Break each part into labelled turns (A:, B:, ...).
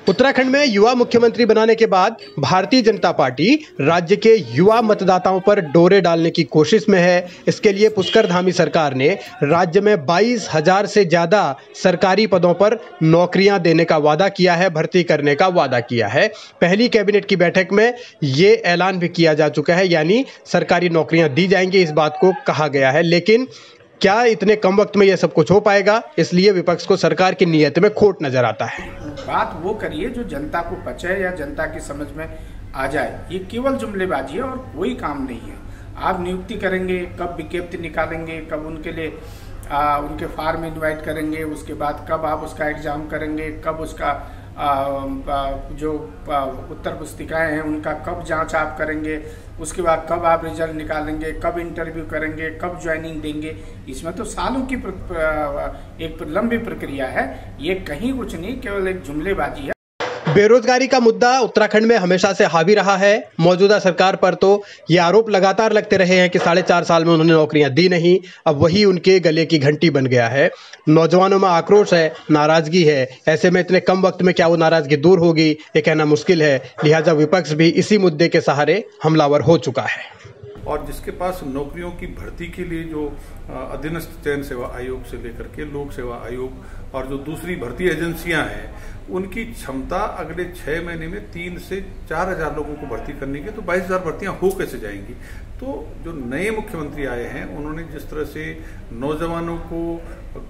A: उत्तराखंड में युवा मुख्यमंत्री बनाने के बाद भारतीय जनता पार्टी राज्य के युवा मतदाताओं पर डोरे डालने की कोशिश में है। इसके लिए पुष्करधामी सरकार ने राज्य में 22,000 से ज़्यादा सरकारी पदों पर नौकरियां देने का वादा किया है, भर्ती करने का वादा किया है। पहली कैबिनेट की बैठक में ये ऐलान भी किया जा चुका है, यानी सरकारी नौकरियां दी जाएंगी, इस बात को कहा गया है। लेकिन क्या इतने कम वक्त में यह सब कुछ हो पाएगा, इसलिए विपक्ष को सरकार की नीयत में खोट नजर आता है।
B: बात वो करिए जो जनता को पचे या जनता की समझ में आ जाए। ये केवल जुमलेबाजी है और कोई काम नहीं है। आप नियुक्ति करेंगे, कब विज्ञप्ति निकालेंगे, कब उनके लिए उनके फार्म इनवाइट करेंगे, उसके बाद कब आप उसका एग्जाम करेंगे, कब उसका जो उत्तर पुस्तिकाएं हैं उनका कब जांच आप करेंगे, उसके बाद कब आप रिजल्ट निकालेंगे, कब इंटरव्यू करेंगे, कब ज्वाइनिंग देंगे। इसमें तो सालों की एक लंबी प्रक्रिया है। ये कहीं कुछ नहीं, केवल एक जुमलेबाजी है।
A: बेरोजगारी का मुद्दा उत्तराखंड में हमेशा से हावी रहा है। मौजूदा सरकार पर तो ये आरोप लगातार लगते रहे हैं कि 4.5 साल में उन्होंने नौकरियां दी नहीं। अब वही उनके गले की घंटी बन गया है। नौजवानों में आक्रोश है, नाराजगी है। ऐसे में इतने कम वक्त में क्या वो नाराजगी दूर होगी, ये कहना मुश्किल है। लिहाजा विपक्ष भी इसी मुद्दे के सहारे हमलावर हो चुका है।
C: और जिसके पास नौकरियों की भर्ती के लिए जो अधीनस्थ चयन सेवा आयोग से लेकर के लोक सेवा आयोग और जो दूसरी भर्ती एजेंसियां हैं, उनकी क्षमता अगले 6 महीने में 3 से 4,000 लोगों को भर्ती करने की, तो 22,000 भर्तियां हो कैसे जाएंगी। तो जो नए मुख्यमंत्री आए हैं, उन्होंने जिस तरह से नौजवानों को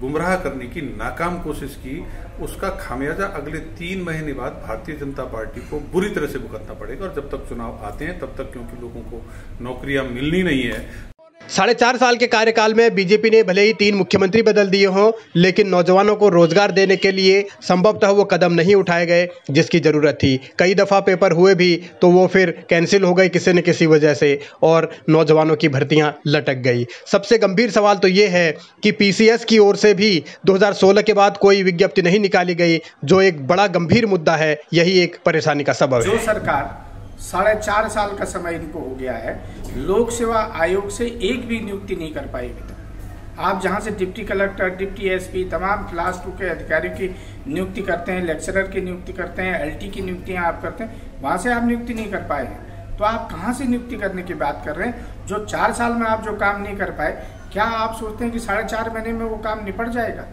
C: गुमराह करने की नाकाम कोशिश की, उसका खामियाजा अगले 3 महीने बाद भारतीय जनता पार्टी को बुरी तरह से भुगतना पड़ेगा। और जब तक चुनाव आते हैं तब तक, क्योंकि लोगों को नौकरियां मिलनी नहीं है।
A: 4.5 साल के कार्यकाल में बीजेपी ने भले ही 3 मुख्यमंत्री बदल दिए हों, लेकिन नौजवानों को रोजगार देने के लिए संभवतः वो कदम नहीं उठाए गए जिसकी जरूरत थी। कई दफा पेपर हुए भी तो वो फिर कैंसिल हो गए किसी न किसी वजह से, और नौजवानों की भर्तियां लटक गई। सबसे गंभीर सवाल तो ये है कि पीसीएस की ओर से भी 2016 के बाद कोई विज्ञप्ति नहीं निकाली गई, जो एक बड़ा गंभीर मुद्दा है। यही एक परेशानी का सबब है।
B: जो सरकार 4.5 साल का समय इनको हो गया है, लोक सेवा आयोग से एक भी नियुक्ति नहीं कर पाई अभी तक। आप जहां से डिप्टी कलेक्टर, डिप्टी एसपी, तमाम क्लास 2 के अधिकारियों की नियुक्ति करते हैं, लेक्चरर की नियुक्ति करते हैं, एलटी की नियुक्तियां आप करते हैं, वहां से आप नियुक्ति नहीं कर पाए हैं। तो आप कहां से नियुक्ति करने की बात कर रहे हैं? जो 4 साल में आप जो काम नहीं कर पाए, क्या आप सोचते हैं कि 4.5 महीने में वो काम निपट जाएगा?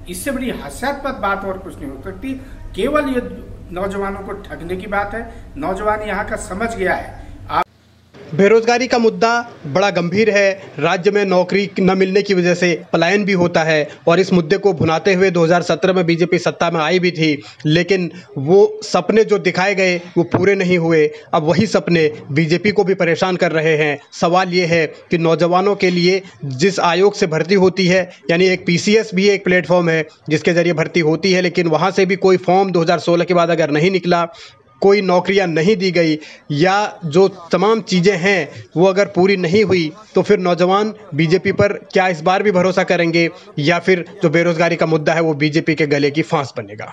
B: इससे बड़ी हास्यास्पद बात और कुछ नहीं हो सकती। केवल ये नौजवानों को ठगने की बात है। नौजवान यहाँ का समझ गया है।
A: बेरोजगारी का मुद्दा बड़ा गंभीर है। राज्य में नौकरी न मिलने की वजह से पलायन भी होता है, और इस मुद्दे को भुनाते हुए 2017 में बीजेपी सत्ता में आई भी थी, लेकिन वो सपने जो दिखाए गए वो पूरे नहीं हुए। अब वही सपने बीजेपी को भी परेशान कर रहे हैं। सवाल ये है कि नौजवानों के लिए जिस आयोग से भर्ती होती है, यानी एक पीसीएस भी एक प्लेटफॉर्म है जिसके जरिए भर्ती होती है, लेकिन वहाँ से भी कोई फॉर्म 2016 के बाद अगर नहीं निकला, कोई नौकरियां नहीं दी गई, या जो तमाम चीज़ें हैं वो अगर पूरी नहीं हुई, तो फिर नौजवान बीजेपी पर क्या इस बार भी भरोसा करेंगे, या फिर जो बेरोजगारी का मुद्दा है वो बीजेपी के गले की फांस बनेगा।